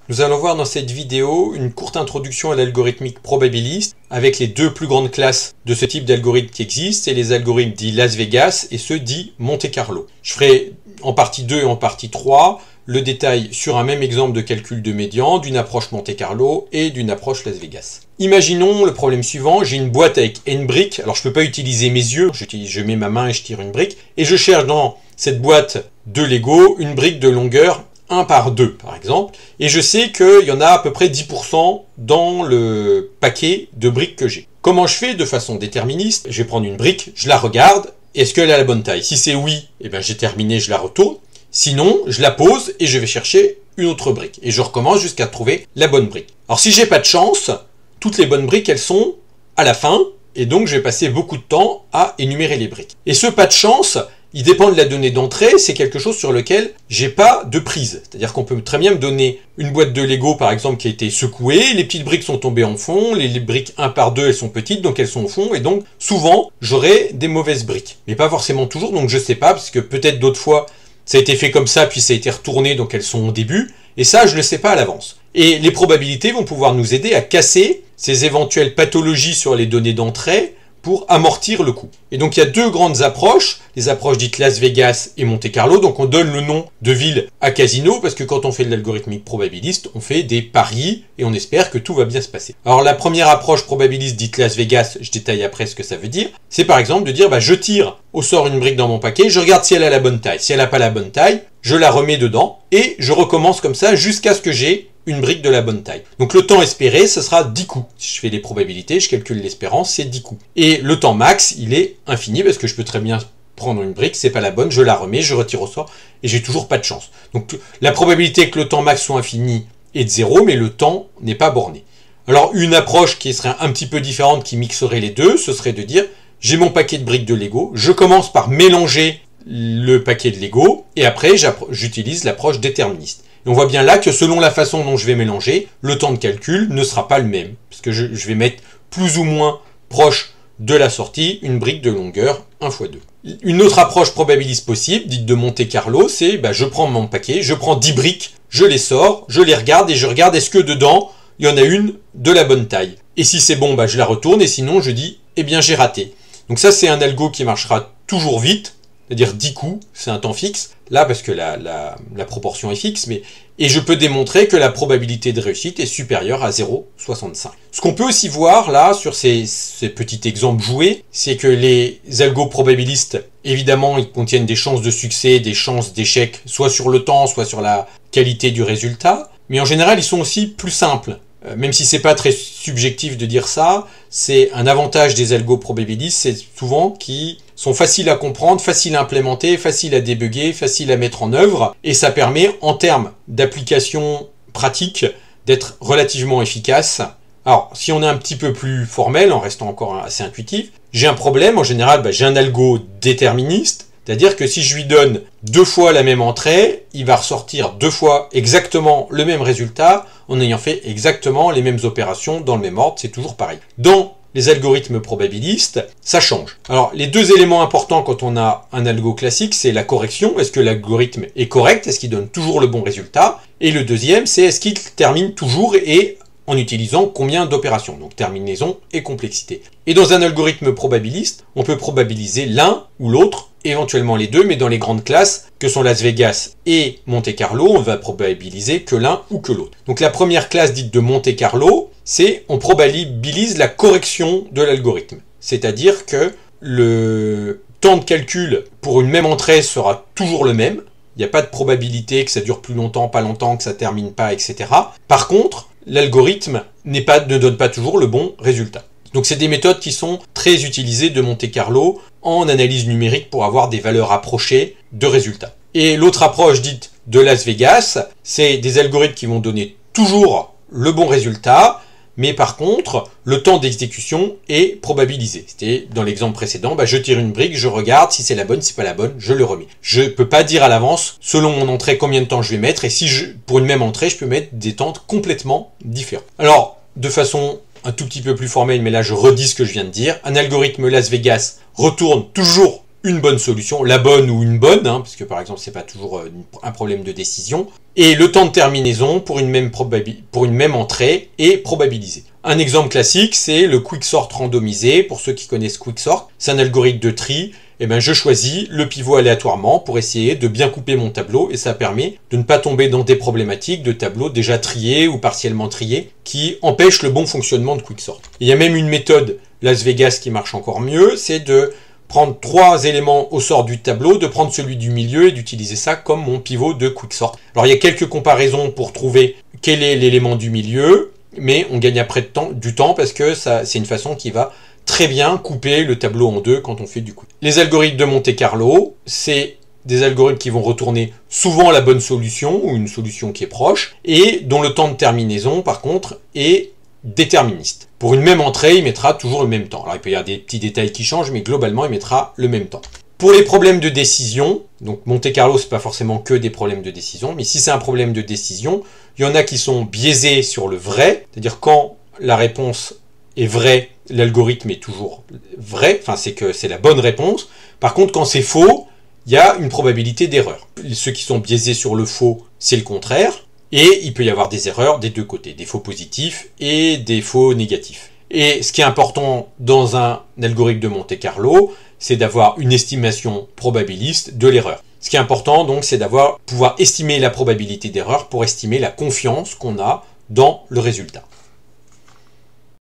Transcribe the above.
Nous allons voir dans cette vidéo une courte introduction à l'algorithmique probabiliste avec les deux plus grandes classes de ce type d'algorithme qui existent, c'est les algorithmes dits Las Vegas et ceux dits Monte Carlo. Je ferai en partie 2 et en partie 3 le détail sur un même exemple de calcul de médian, d'une approche Monte Carlo et d'une approche Las Vegas. Imaginons le problème suivant, j'ai une boîte avec n briques, alors je ne peux pas utiliser mes yeux, je mets ma main et je tire une brique, et je cherche dans cette boîte de Lego une brique de longueur 1 par 2 par exemple, et je sais qu'il y en a à peu près 10% dans le paquet de briques que j'ai. Comment je fais de façon déterministe? Je vais prendre une brique, je la regarde, est-ce qu'elle a la bonne taille? Si c'est oui, eh ben j'ai terminé, je la retourne. Sinon, je la pose et je vais chercher une autre brique. Et je recommence jusqu'à trouver la bonne brique. Alors si j'ai pas de chance, toutes les bonnes briques, elles sont à la fin, et donc je vais passer beaucoup de temps à énumérer les briques. Et ce pas de chance, il dépend de la donnée d'entrée, c'est quelque chose sur lequel j'ai pas de prise. C'est-à-dire qu'on peut très bien me donner une boîte de Lego par exemple qui a été secouée, les petites briques sont tombées en fond, les briques 1 par 2 elles sont petites donc elles sont au fond et donc souvent j'aurai des mauvaises briques. Mais pas forcément toujours donc je sais pas parce que peut-être d'autres fois ça a été fait comme ça puis ça a été retourné donc elles sont au début et ça je ne le sais pas à l'avance. Et les probabilités vont pouvoir nous aider à casser ces éventuelles pathologies sur les données d'entrée pour amortir le coût. Et donc il y a deux grandes approches, les approches dites Las Vegas et Monte Carlo, donc on donne le nom de ville à casino, parce que quand on fait de l'algorithmique probabiliste, on fait des paris, et on espère que tout va bien se passer. Alors la première approche probabiliste dite Las Vegas, je détaille après ce que ça veut dire, c'est par exemple de dire, je tire au sort une brique dans mon paquet, je regarde si elle a la bonne taille, si elle n'a pas la bonne taille, je la remets dedans, et je recommence comme ça jusqu'à ce que j'ai une brique de la bonne taille. Donc le temps espéré, ce sera 10 coups. Si je fais les probabilités, je calcule l'espérance, c'est 10 coups. Et le temps max, il est infini, parce que je peux très bien prendre une brique, c'est pas la bonne, je la remets, je retire au sort, et j'ai toujours pas de chance. Donc la probabilité que le temps max soit infini est de 0, mais le temps n'est pas borné. Alors une approche qui serait un petit peu différente, qui mixerait les deux, ce serait de dire, j'ai mon paquet de briques de Lego, je commence par mélanger le paquet de Lego, et après j'utilise l'approche déterministe. Et on voit bien là que selon la façon dont je vais mélanger, le temps de calcul ne sera pas le même. Parce que je vais mettre plus ou moins proche de la sortie une brique de longueur 1 x 2. Une autre approche probabiliste possible, dite de Monte Carlo, c'est je prends mon paquet, je prends 10 briques, je les sors, je les regarde et je regarde est-ce que dedans, il y en a une de la bonne taille. Et si c'est bon, je la retourne et sinon je dis, eh bien j'ai raté. Donc ça c'est un algo qui marchera toujours vite, c'est-à-dire 10 coups, c'est un temps fixe, là parce que la proportion est fixe, et je peux démontrer que la probabilité de réussite est supérieure à 0,65. Ce qu'on peut aussi voir là, sur ces petits exemples joués, c'est que les algos probabilistes, évidemment, ils contiennent des chances de succès, des chances d'échec, soit sur le temps, soit sur la qualité du résultat, mais en général, ils sont aussi plus simples. Même si c'est pas très subjectif de dire ça, c'est un avantage des algos probabilistes, c'est souvent qu'ils sont faciles à comprendre, faciles à implémenter, faciles à débugger, faciles à mettre en œuvre, et ça permet, en termes d'application pratique, d'être relativement efficace. Alors, si on est un petit peu plus formel, en restant encore assez intuitif, j'ai un problème, en général, j'ai un algo déterministe, c'est-à-dire que si je lui donne 2 fois la même entrée, il va ressortir 2 fois exactement le même résultat en ayant fait exactement les mêmes opérations dans le même ordre, c'est toujours pareil. Dans les algorithmes probabilistes, ça change. Alors, les deux éléments importants quand on a un algo classique, c'est la correction. Est-ce que l'algorithme est correct? Est-ce qu'il donne toujours le bon résultat? Et le deuxième, c'est est-ce qu'il termine toujours et en utilisant combien d'opérations, donc terminaison et complexité. Et dans un algorithme probabiliste, on peut probabiliser l'un ou l'autre, éventuellement les deux, mais dans les grandes classes, que sont Las Vegas et Monte Carlo, on va probabiliser que l'un ou que l'autre. Donc la première classe dite de Monte Carlo, c'est on probabilise la correction de l'algorithme. C'est-à-dire que le temps de calcul pour une même entrée sera toujours le même. Il n'y a pas de probabilité que ça dure plus longtemps, pas longtemps, que ça termine pas, etc. Par contre, l'algorithme ne donne pas toujours le bon résultat. Donc c'est des méthodes qui sont très utilisées de Monte Carlo en analyse numérique pour avoir des valeurs approchées de résultats. Et l'autre approche dite de Las Vegas, c'est des algorithmes qui vont donner toujours le bon résultat, mais par contre, le temps d'exécution est probabilisé. C'était dans l'exemple précédent, je tire une brique, je regarde, si c'est la bonne, si c'est pas la bonne, je le remets. Je ne peux pas dire à l'avance, selon mon entrée, combien de temps je vais mettre, et si pour une même entrée, je peux mettre des temps complètement différents. Alors, de façon un tout petit peu plus formelle, mais là je redis ce que je viens de dire, un algorithme Las Vegas retourne toujours une bonne solution, la bonne ou une bonne, parce que par exemple c'est pas toujours un problème de décision, et le temps de terminaison pour une même entrée est probabilisé. Un exemple classique, c'est le quicksort randomisé. Pour ceux qui connaissent quicksort, c'est un algorithme de tri. Je choisis le pivot aléatoirement pour essayer de bien couper mon tableau et ça permet de ne pas tomber dans des problématiques de tableaux déjà triés ou partiellement triés qui empêchent le bon fonctionnement de quicksort. Il y a même une méthode Las Vegas qui marche encore mieux, c'est de prendre 3 éléments au sort du tableau, de prendre celui du milieu et d'utiliser ça comme mon pivot de quicksort. Alors il y a quelques comparaisons pour trouver quel est l'élément du milieu, mais on gagne après du temps parce que c'est une façon qui va très bien couper le tableau en deux quand on fait du quick. Les algorithmes de Monte-Carlo, c'est des algorithmes qui vont retourner souvent la bonne solution ou une solution qui est proche et dont le temps de terminaison par contre est déterministe. Pour une même entrée, il mettra toujours le même temps. Alors il peut y avoir des petits détails qui changent, mais globalement il mettra le même temps. Pour les problèmes de décision, donc Monte-Carlo c'est pas forcément que des problèmes de décision, mais si c'est un problème de décision, il y en a qui sont biaisés sur le vrai, c'est-à-dire quand la réponse est vraie, l'algorithme est toujours vrai, c'est que c'est la bonne réponse. Par contre, quand c'est faux, il y a une probabilité d'erreur. Ceux qui sont biaisés sur le faux, c'est le contraire. Et il peut y avoir des erreurs des deux côtés, des faux positifs et des faux négatifs. Et ce qui est important dans un algorithme de Monte-Carlo, c'est d'avoir une estimation probabiliste de l'erreur. Ce qui est important donc, c'est pouvoir estimer la probabilité d'erreur pour estimer la confiance qu'on a dans le résultat.